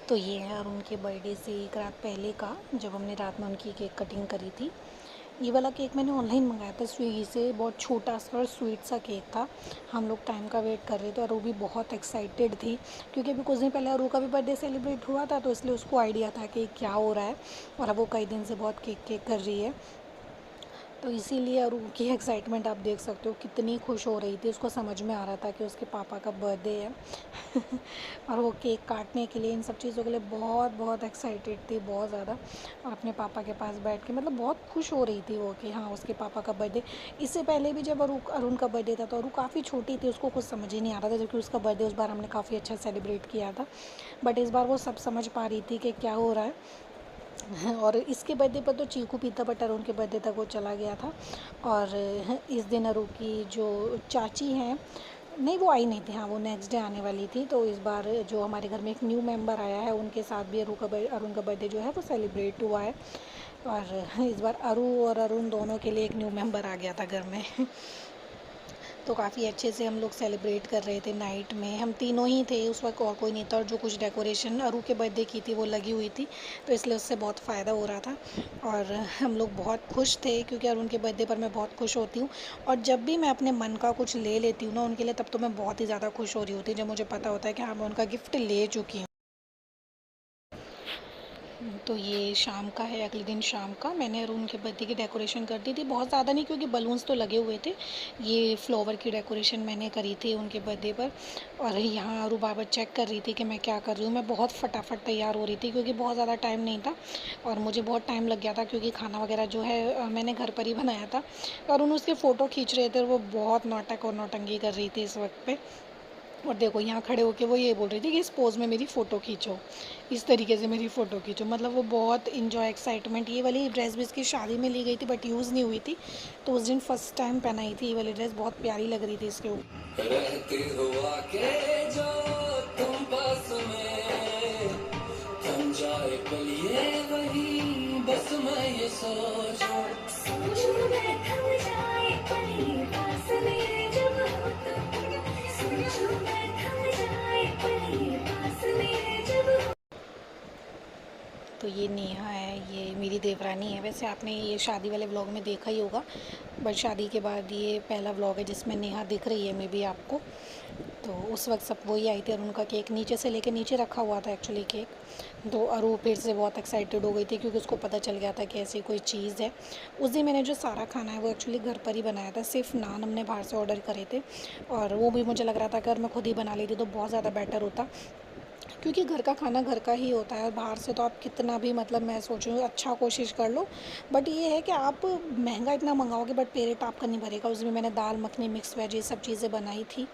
तो ये है और उनके बर्थडे से एक रात पहले का, जब हमने रात में उनकी केक कटिंग करी थी। ये वाला केक मैंने ऑनलाइन मंगाया था स्विगी से। बहुत छोटा सा और स्वीट सा केक था। हम लोग टाइम का वेट कर रहे थे और वो भी बहुत एक्साइटेड थी, क्योंकि अभी कुछ दिन पहले अरू का भी बर्थडे सेलिब्रेट हुआ था, तो इसलिए उसको आइडिया था कि क्या हो रहा है। और अब वो कई दिन से बहुत केक केक कर रही है, तो इसीलिए अरू की एक्साइटमेंट आप देख सकते हो, कितनी खुश हो रही थी। उसको समझ में आ रहा था कि उसके पापा का बर्थडे है और वो केक काटने के लिए, इन सब चीज़ों के लिए बहुत बहुत एक्साइटेड थी, बहुत ज़्यादा। और अपने पापा के पास बैठ के मतलब बहुत खुश हो रही थी वो कि हाँ, उसके पापा का बर्थडे। इससे पहले भी जब अरुण का बर्थडे था, तो अरू काफ़ी छोटी थी, उसको कुछ समझ ही नहीं आ रहा था, जबकि उसका बर्थडे उस बार हमने काफ़ी अच्छा सेलिब्रेट किया था। बट इस बार वो सब समझ पा रही थी कि क्या हो रहा है। और इसके बर्थडे पर तो चीकू पीता, बट अरुण के बर्थडे तक वो चला गया था। और इस दिन अरुण की जो चाची हैं, नहीं वो आई नहीं थी, हाँ वो नेक्स्ट डे आने वाली थी। तो इस बार जो हमारे घर में एक न्यू मेंबर आया है, उनके साथ भी अरुण का बर्थडे जो है वो सेलिब्रेट हुआ है। और इस बार अरू और अरुण दोनों के लिए एक न्यू मेंबर आ गया था घर में तो काफ़ी अच्छे से हम लोग सेलिब्रेट कर रहे थे। नाइट में हम तीनों ही थे उस वक्त, और कोई नहीं था। और जो कुछ डेकोरेशन अरू के बर्थडे की थी वो लगी हुई थी, तो इसलिए उससे बहुत फ़ायदा हो रहा था। और हम लोग बहुत खुश थे, क्योंकि अरुण के बर्थडे पर मैं बहुत खुश होती हूँ। और जब भी मैं अपने मन का कुछ ले लेती हूँ ना उनके लिए, तब तो मैं बहुत ही ज़्यादा खुश हो रही होती हूँ, जब मुझे पता होता है कि हाँ, मैं उनका गिफ्ट ले चुकी हूँ। तो ये शाम का है, अगले दिन शाम का मैंने अरुण के बर्थडे की डेकोरेशन कर दी थी। बहुत ज़्यादा नहीं, क्योंकि बलून्स तो लगे हुए थे। ये फ्लावर की डेकोरेशन मैंने करी थी उनके बर्थडे पर। और यहाँ अरू बार चेक कर रही थी कि मैं क्या कर रही हूँ। मैं बहुत फटाफट तैयार हो रही थी, क्योंकि बहुत ज़्यादा टाइम नहीं था और मुझे बहुत टाइम लग गया था, क्योंकि खाना वगैरह जो है मैंने घर पर ही बनाया था। और उन उसके फ़ोटो खींच रहे थे और वो बहुत नाटक और नौटंकी कर रही थी इस वक्त पे। और देखो यहाँ खड़े होके वो ये बोल रही थी कि इस पोज़ में मेरी फ़ोटो खींचो, इस तरीके से मेरी फ़ोटो खींचो। मतलब वो बहुत इन्जॉय, एक्साइटमेंट। ये वाली ड्रेस भी इसकी शादी में ली गई थी, बट यूज़ नहीं हुई थी, तो उस दिन फर्स्ट टाइम पहनाई थी। ये वाली ड्रेस बहुत प्यारी लग रही थी इसके ऊपर। रहती हुआ के जो तुम पास में, थम जाए पल ये वही, बस मैं ये सोचूं मैं थम जाए पल ये पास में जब हो तुम, सोचूं मैं थम जाए पल ये पास में जब हो। तो ये नेहा है, ये मेरी देवरानी है। वैसे आपने ये शादी वाले व्लॉग में देखा ही होगा, बट शादी के बाद ये पहला व्लॉग है जिसमें नेहा दिख रही है मे बी आपको। तो उस वक्त सब वही आई थी, और उनका केक नीचे से लेके नीचे रखा हुआ था एक्चुअली केक। तो अरू फिर से बहुत एक्साइटेड हो गई थी, क्योंकि उसको पता चल गया था कि ऐसी कोई चीज़ है। उस दिन मैंने जो सारा खाना है वो एक्चुअली घर पर ही बनाया था, सिर्फ नान हमने बाहर से ऑर्डर करे थे। और वो भी मुझे लग रहा था कि अगर मैं खुद ही बना लेती तो बहुत ज़्यादा बेटर होता, क्योंकि घर का खाना घर का ही होता है। और बाहर से तो आप कितना भी, मतलब मैं सोच रही हूँ अच्छा कोशिश कर लो, बट ये है कि आप महंगा इतना मंगाओगे बट पेट आपका नहीं भरेगा। उसमें मैंने दाल मखनी, मिक्स वेज, ये सब चीज़ें बनाई थी।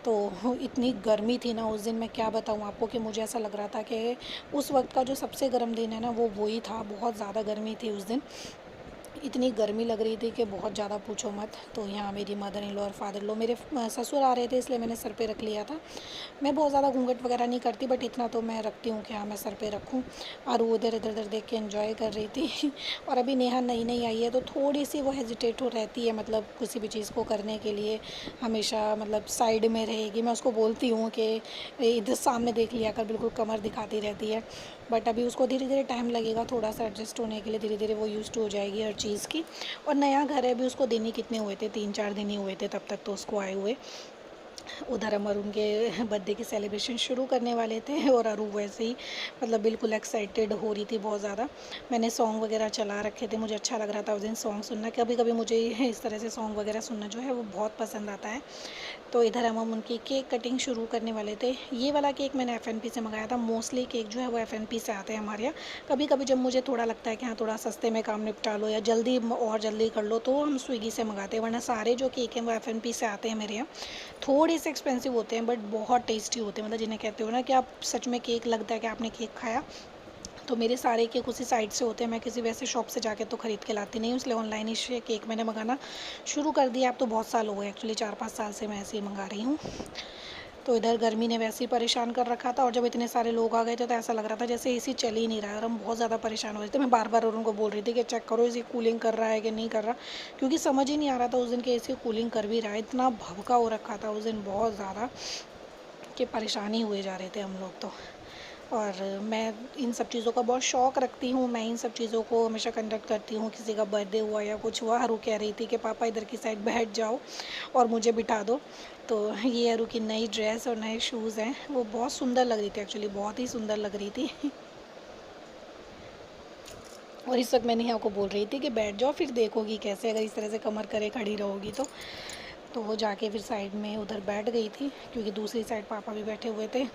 तो इतनी गर्मी थी ना उस दिन, मैं क्या बताऊँ आपको, कि मुझे ऐसा लग रहा था कि उस वक्त का जो सबसे गर्म दिन है ना वो वही था। बहुत ज़्यादा गर्मी थी उस दिन, इतनी गर्मी लग रही थी कि बहुत ज़्यादा पूछो मत। तो यहाँ मेरी मदर इन लॉ और फादर लॉ, मेरे ससुर आ रहे थे, इसलिए मैंने सर पे रख लिया था। मैं बहुत ज़्यादा घूंघट वगैरह नहीं करती, बट इतना तो मैं रखती हूँ कि हाँ, मैं सर पे रखूँ। और वो इधर इधर इधर देख के एंजॉय कर रही थी और अभी नेहा नई नई आई है, तो थोड़ी सी वो हेजिटेट हो रहती है, मतलब किसी भी चीज़ को करने के लिए हमेशा मतलब साइड में रहेगी। मैं उसको बोलती हूँ कि इधर सामने देख लिया कर, बिल्कुल कमर दिखाती रहती है। बट अभी उसको धीरे धीरे टाइम लगेगा थोड़ा सा एडजस्ट होने के लिए, धीरे धीरे वो यूज़ टू हो जाएगी हर चीज़ की। और नया घर है, अभी उसको दिन ही कितने हुए थे, 3-4 दिन ही हुए थे तब तक तो उसको आए हुए। उधर हम अरुण के बर्थडे की सेलिब्रेशन शुरू करने वाले थे, और अरू वैसे ही मतलब बिल्कुल एक्साइटेड हो रही थी बहुत ज़्यादा। मैंने सॉन्ग वगैरह चला रखे थे, मुझे अच्छा लग रहा था उस दिन सॉन्ग सुनना। कभी कभी मुझे इस तरह से सॉन्ग वगैरह सुनना जो है वो बहुत पसंद आता है। तो इधर हम उनकी केक कटिंग शुरू करने वाले थे। ये वाला केक मैंने एफ.एन.पी से मंगाया था। मोस्टली केक जो है वो एफ.एन.पी से आते हैं हमारे यहाँ। कभी कभी जब मुझे थोड़ा लगता है कि हाँ, थोड़ा सस्ते में काम निपटा लो या जल्दी और जल्दी कर लो, तो हम स्विगी से मंगाते हैं, वरना सारे जो केक हैं वो एफ.एन.पी से आते हैं मेरे यहाँ। थोड़े से एक्सपेंसिव होते हैं, बट बहुत टेस्टी होते हैं, मतलब जिन्हें कहते हो ना कि आप सच में केक लगता है कि आपने केक खाया। तो मेरे सारे केक उसी साइट से होते हैं, मैं किसी वैसे शॉप से जाके तो ख़रीद के लाती नहीं हूँ, इसलिए ऑनलाइन ही केक मैंने मंगाना शुरू कर दिया। अब तो बहुत साल हो गए, एक्चुअली 4-5 साल से मैं ऐसे ही मंगा रही हूँ। तो इधर गर्मी ने वैसे ही परेशान कर रखा था, और जब इतने सारे लोग आ गए थे तो ऐसा लग रहा था जैसे एसी चल ही नहीं रहा है, और हम बहुत ज़्यादा परेशान हो रहे थे। मैं बार बार उनको बोल रही थी कि चेक करो एसी कूलिंग कर रहा है कि नहीं कर रहा, क्योंकि समझ ही नहीं आ रहा था उस दिन के एसी कूलिंग कर भी रहा है। इतना भभका हो रखा था उस दिन बहुत ज़्यादा, कि परेशान ही हुए जा रहे थे हम लोग तो। और मैं इन सब चीज़ों का बहुत शौक़ रखती हूँ, मैं इन सब चीज़ों को हमेशा कंडक्ट करती हूँ। किसी का बर्थडे हुआ या कुछ हुआ, हरू कह रही थी कि पापा इधर की साइड बैठ जाओ और मुझे बिठा दो। तो ये हरू की नई ड्रेस और नए शूज़ हैं, वो बहुत सुंदर लग रही थी, एक्चुअली बहुत ही सुंदर लग रही थी। और इस वक्त मैं नेहा को बोल रही थी कि बैठ जाओ, फिर देखोगी कैसे, अगर इस तरह से कमर करे खड़ी रहोगी तो वो जाके फिर साइड में उधर बैठ गई थी, क्योंकि दूसरी साइड पापा भी बैठे हुए थे।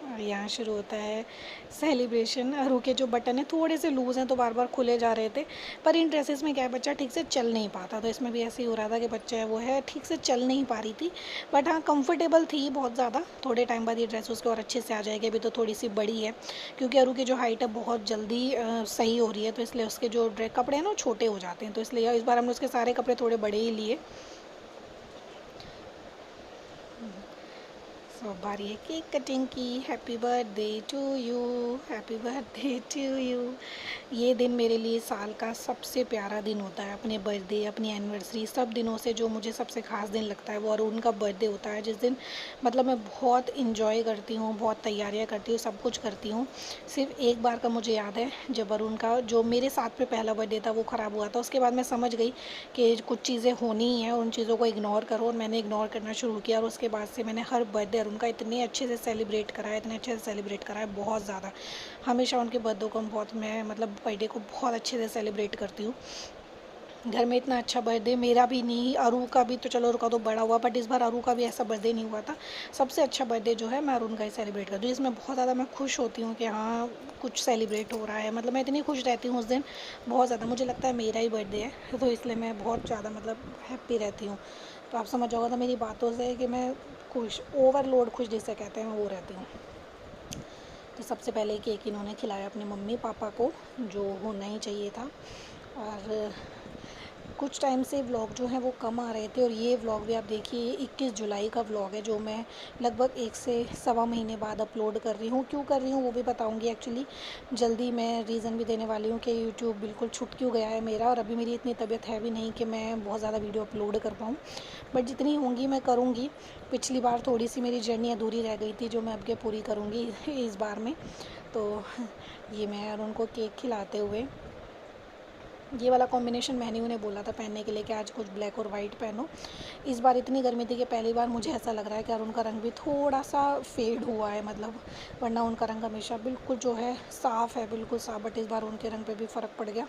और यहाँ शुरू होता है सेलिब्रेशन। अरू के जो बटन है थोड़े से लूज़ हैं तो बार बार खुले जा रहे थे, पर इन ड्रेसेस में क्या है, बच्चा ठीक से चल नहीं पाता, तो इसमें भी ऐसे ही हो रहा था कि बच्चा है वो है ठीक से चल नहीं पा रही थी। बट हाँ, कंफर्टेबल थी बहुत ज़्यादा। थोड़े टाइम बाद ये ड्रेस उसके और अच्छे से आ जाएगी, अभी तो थोड़ी सी बड़ी है, क्योंकि अरू की जो हाइट है बहुत जल्दी सही हो रही है, तो इसलिए उसके जो कपड़े हैं ना छोटे हो जाते हैं, तो इसलिए इस बार हमने उसके सारे कपड़े थोड़े बड़े ही लिए। सो बारी है केक कटिंग की। Happy birthday to you, happy birthday to you. ये दिन मेरे लिए साल का सबसे प्यारा दिन होता है। अपने बर्थडे, अपनी एनिवर्सरी, सब दिनों से जो मुझे सबसे ख़ास दिन लगता है वो अरुण का बर्थडे होता है, जिस दिन मतलब मैं बहुत इंजॉय करती हूँ, बहुत तैयारियाँ करती हूँ, सब कुछ करती हूँ। सिर्फ एक बार का मुझे याद है, जब अरुण का जो मेरे साथ में पहला बर्थडे था वो ख़राब हुआ था। उसके बाद मैं समझ गई कि कुछ चीज़ें होनी ही हैं, उन चीज़ों को इग्नोर करो, और मैंने इग्नोर करना शुरू किया। और उसके बाद से मैंने हर बर्थडे उनका इतने अच्छे से सेलिब्रेट करा है, इतने अच्छे से सेलिब्रेट करा है, बहुत ज़्यादा। हमेशा उनके बर्थडे को मैं मतलब बर्थडे को बहुत अच्छे से सेलिब्रेट करती हूँ। घर में इतना अच्छा बर्थडे मेरा भी नहीं, अरू का भी तो चलो, अरू का तो बड़ा हुआ, बट इस बार अरू का भी ऐसा बर्थडे नहीं हुआ था। सबसे अच्छा बर्थडे जो है मैं अरुण का ही सेलिब्रेट करती हूँ, जिसमें बहुत ज़्यादा मैं खुश होती हूँ कि हाँ कुछ सेलिब्रेट हो रहा है। मतलब मैं इतनी खुश रहती हूँ उस दिन, बहुत ज़्यादा। मुझे लगता है मेरा ही बर्थडे है, तो इसलिए मैं बहुत ज़्यादा मतलब हैप्पी रहती हूँ। तो आप समझ जाओगे तो मेरी बातों से कि मैं खुश, ओवरलोड खुश जिसे कहते हैं वो रहती हूँ। तो सबसे पहले केक इन्होंने खिलाया अपने मम्मी पापा को, जो होना ही चाहिए था। और कुछ टाइम से व्लॉग जो हैं वो कम आ रहे थे, और ये व्लॉग भी आप देखिए 21 जुलाई का व्लॉग है, जो मैं लगभग 1 से सवा महीने बाद अपलोड कर रही हूँ। क्यों कर रही हूँ वो भी बताऊँगी। एक्चुअली जल्दी मैं रीज़न भी देने वाली हूँ कि यूट्यूब बिल्कुल छूट क्यों गया है मेरा, और अभी मेरी इतनी तबीयत है भी नहीं कि मैं बहुत ज़्यादा वीडियो अपलोड कर पाऊँ, बट जितनी होंगी मैं करूँगी। पिछली बार थोड़ी सी मेरी जर्नी अधूरी रह गई थी, जो मैं अब के पूरी करूँगी इस बार में। तो ये मैं और उनको केक खिलाते हुए, ये वाला कॉम्बिनेशन मैंने उन्हें बोला था पहनने के लिए कि आज कुछ ब्लैक और वाइट पहनो। इस बार इतनी गर्मी थी कि पहली बार मुझे ऐसा लग रहा है कि यार उनका रंग भी थोड़ा सा फेड हुआ है, मतलब वरना उनका रंग हमेशा बिल्कुल जो है साफ़ है, बिल्कुल साफ, बट इस बार उनके रंग पे भी फ़र्क पड़ गया।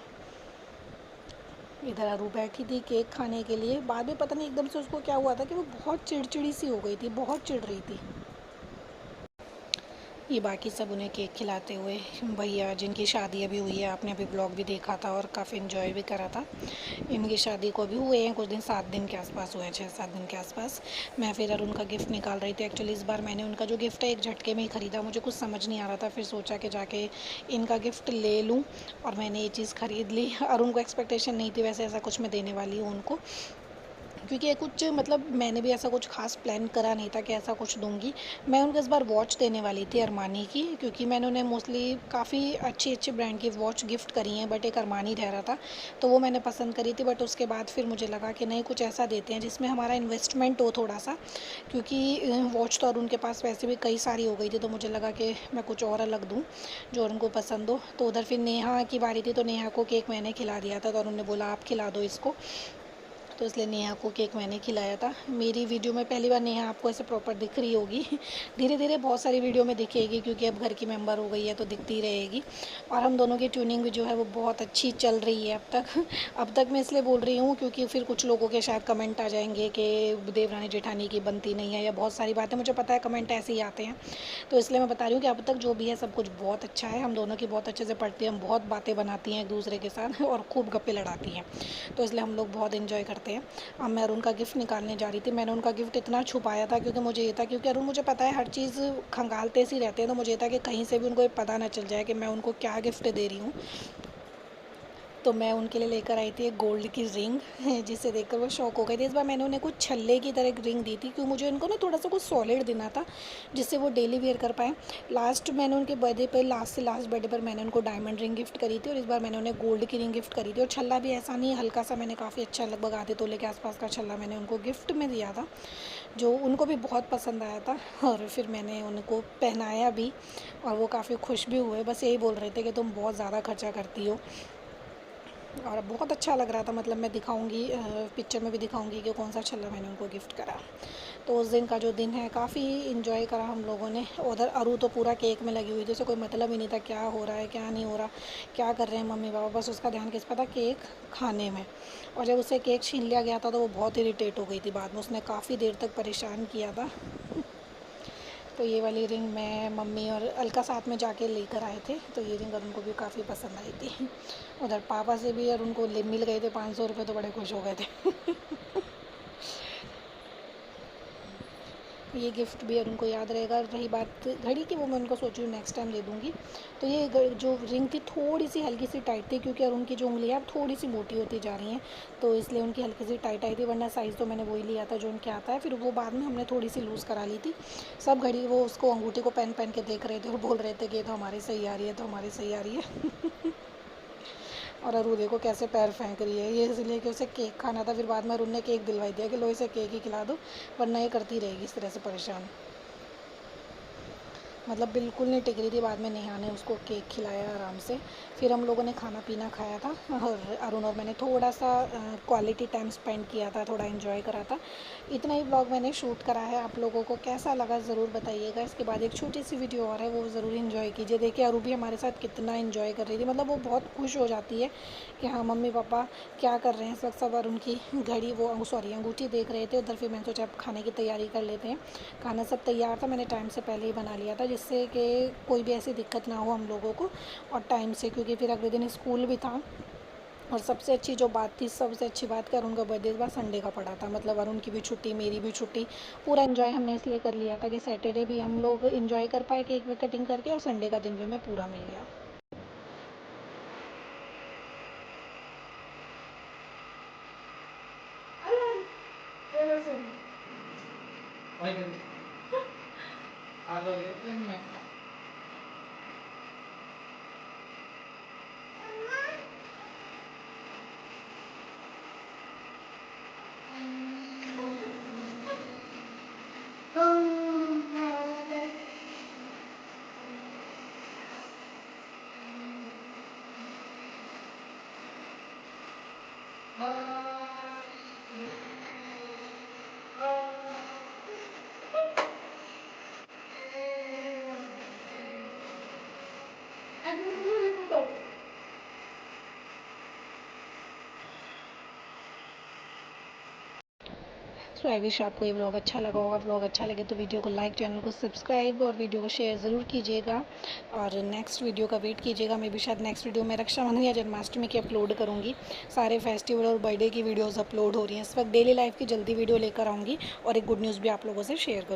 इधर अरू बैठी थी केक खाने के लिए, बाद में पता नहीं एकदम से उसको क्या हुआ था कि वो बहुत चिड़चिड़ी सी हो गई थी, बहुत चिढ़ रही थी। ये बाकी सब उन्हें केक खिलाते हुए, भैया जिनकी शादी अभी हुई है, आपने अभी ब्लॉग भी देखा था और काफ़ी इन्जॉय भी करा था। इनकी शादी को अभी हुए हैं कुछ दिन, 7 दिन के आसपास हुए हैं, 6-7 दिन के आसपास। मैं फिर और उनका गिफ्ट निकाल रही थी। एक्चुअली इस बार मैंने उनका जो गिफ्ट है एक झटके में ही ख़रीदा, मुझे कुछ समझ नहीं आ रहा था, फिर सोचा कि जाके इनका गिफ्ट ले लूँ, और मैंने ये चीज़ ख़रीद ली। और उनको एक्सपेक्टेशन नहीं थी वैसे ऐसा कुछ मैं देने वाली हूँ उनको, क्योंकि ये कुछ मतलब मैंने भी ऐसा कुछ ख़ास प्लान करा नहीं था कि ऐसा कुछ दूँगी। मैं उनको इस बार वॉच देने वाली थी अरमानी की, क्योंकि मैंने उन्हें मोस्टली काफ़ी अच्छी ब्रांड की वॉच गिफ्ट करी हैं, बट एक अरमानी रह रहा था, तो वो मैंने पसंद करी थी। बट उसके बाद फिर मुझे लगा कि नहीं, कुछ ऐसा देते हैं जिसमें हमारा इन्वेस्टमेंट हो थोड़ा-सा, क्योंकि वॉच तो अरुण के पास वैसे भी कई सारी हो गई थी, तो मुझे लगा कि मैं कुछ और अलग दूँ जो उनको पसंद हो। तो उधर फिर नेहा की बारी थी, तो नेहा को केक मैंने खिला दिया था, तो अरुण ने बोला आप खिला दो इसको, तो इसलिए नेहा को केक मैंने खिलाया था। मेरी वीडियो में पहली बार नेहा आपको ऐसे प्रॉपर दिख रही होगी। धीरे धीरे बहुत सारी वीडियो में दिखेगी, क्योंकि अब घर की मेंबर हो गई है तो दिखती रहेगी। और हम दोनों की ट्यूनिंग भी जो है वो बहुत अच्छी चल रही है अब तक। अब तक मैं इसलिए बोल रही हूँ क्योंकि फिर कुछ लोगों के शायद कमेंट आ जाएंगे कि देवरानी जेठानी की बनती नहीं है, या बहुत सारी बातें, मुझे पता है कमेंट ऐसे ही आते हैं, तो इसलिए मैं बता रही हूँ कि अब तक जो भी है सब कुछ बहुत अच्छा है। हम दोनों की बहुत अच्छे से पढ़ती हैं, हम बहुत बातें बनाती हैं एक दूसरे के साथ, और खूब गप्पे लड़ाती हैं, तो इसलिए हम लोग बहुत इन्जॉय करते हैं। अब मैं अरुण का गिफ्ट निकालने जा रही थी। मैंने उनका गिफ्ट इतना छुपाया था, क्योंकि मुझे ये था, क्योंकि अरुण मुझे पता है हर चीज़ खंगालते सी रहते हैं, तो मुझे ये था कि कहीं से भी उनको ये पता ना चल जाए कि मैं उनको क्या गिफ्ट दे रही हूँ। तो मैं उनके लिए लेकर आई थी एक गोल्ड की रिंग, जिसे देखकर वो शॉक हो गए थे। इस बार मैंने उन्हें कुछ छल्ले की तरह एक रिंग दी थी, क्योंकि मुझे उनको ना थोड़ा सा कुछ सॉलिड देना था जिससे वो डेली वेयर कर पाएँ। लास्ट मैंने उनके बर्थडे पर, लास्ट से लास्ट बर्थडे पर मैंने उनको डायमंड रिंग गिफ्ट करी थी, और इस बार मैंने उन्हें गोल्ड की रिंग गिफ्ट करी थी। और छल्ला भी ऐसा नहीं, हल्का सा मैंने काफ़ी अच्छा, लगभग आधे तोले के आसपास का छल्ला मैंने उनको गिफ्ट में दिया था, जो उनको भी बहुत पसंद आया था। और फिर मैंने उनको पहनाया भी, और वो काफ़ी खुश भी हुए। बस यही बोल रहे थे कि तुम बहुत ज़्यादा खर्चा करती हो, और बहुत अच्छा लग रहा था। मतलब मैं दिखाऊंगी, पिक्चर में भी दिखाऊंगी कि कौन सा छल्ला मैंने उनको गिफ्ट करा। तो उस दिन का जो दिन है, काफ़ी इन्जॉय करा हम लोगों ने। उधर अरू तो पूरा केक में लगी हुई थी, उसे कोई मतलब ही नहीं था क्या हो रहा है क्या नहीं हो रहा, क्या कर रहे हैं मम्मी पापा, बस उसका ध्यान किस पर था, केक खाने में। और जब उसे केक छीन लिया गया था तो वो बहुत इरिटेट हो गई थी, बाद में उसने काफ़ी देर तक परेशान किया था। तो ये वाली रिंग मैं, मम्मी और अलका साथ में जाके लेकर आए थे, तो ये रिंग और उनको भी काफ़ी पसंद आई थी। उधर पापा से भी और उनको मिल गए थे 500 रुपये, तो बड़े खुश हो गए थे। ये गिफ्ट भी और उनको याद रहेगा। रही बात घड़ी की, वो मैं उनको सोच रही हूँ नेक्स्ट टाइम दे दूँगी। तो ये जो रिंग थी थोड़ी सी हल्की सी टाइट थी, क्योंकि और उनकी जो उंगलियाँ अब थोड़ी सी मोटी होती जा रही हैं, तो इसलिए उनकी हल्की सी टाइट आई थी, वरना साइज़ तो मैंने वही लिया था जो उनके आता है। फिर वो बाद में हमने थोड़ी सी लूज़ करा ली थी। सब घड़ी वो उसको, अंगूठी को पहन पहन के देख रहे थे और बोल रहे थे कि ये तो हमारी सही आ रही है, तो हमारी सही आ रही है। और अरू देखो कैसे पैर फेंक रही है, ये इसलिए कि उसे केक खाना था। फिर बाद में अरुण ने केक दिलवाई दिया कि लो इसे केक ही खिला दो, वरना ये करती रहेगी इस तरह से परेशान। मतलब बिल्कुल नहीं टिक रही थी। बाद में नेहा ने उसको केक खिलाया आराम से। फिर हम लोगों ने खाना पीना खाया था, और अरुण और मैंने थोड़ा सा क्वालिटी टाइम स्पेंड किया था, थोड़ा इन्जॉय करा था। इतना ही व्लॉग मैंने शूट करा है। आप लोगों को कैसा लगा ज़रूर बताइएगा। इसके बाद एक छोटी सी वीडियो और है, वो ज़रूर इन्जॉय कीजिए। देखिए अरू भी हमारे साथ कितना इन्जॉय कर रही थी, मतलब वो बहुत खुश हो जाती है कि हाँ मम्मी पापा क्या कर रहे हैं इस वक्त सब। और उनकी घड़ी, वो सॉरी अंगूठी देख रहे थे उधर। फिर मैंने सोचा अब खाने की तैयारी कर लेते हैं। खाना सब तैयार था, मैंने टाइम से पहले ही बना लिया था, जिससे कि कोई भी ऐसी दिक्कत ना हो हम लोगों को। और टाइम से, क्योंकि फिर अगले दिन स्कूल भी था। और सबसे अच्छी जो बात थी, सबसे अच्छी बात कि अरुण का बर्थडे इस बार संडे का पड़ा था, मतलब अरुण की भी छुट्टी, मेरी भी छुट्टी। पूरा इन्जॉय हमने इसलिए कर लिया था कि सैटरडे भी हम लोग इन्जॉय कर पाए केक वेक कटिंग करके, और संडे का दिन भी हमें पूरा मिल गया। सो आई विश आपको ये व्लॉग अच्छा लगा होगा। व्लॉग अच्छा लगे तो वीडियो को लाइक, चैनल को सब्सक्राइब और वीडियो को शेयर ज़रूर कीजिएगा। और नेक्स्ट वीडियो का वेट कीजिएगा। मैं भी शायद नेक्स्ट वीडियो में रक्षाबंधन या जन्माष्टमी की अपलोड करूँगी। सारे फेस्टिवल और बर्थडे की वीडियोज़ अपलोड हो रही हैं इस वक्त। डेली लाइफ की जल्दी वीडियो लेकर आऊँगी, और एक गुड न्यूज़ भी आप लोगों से शेयर करूँगी।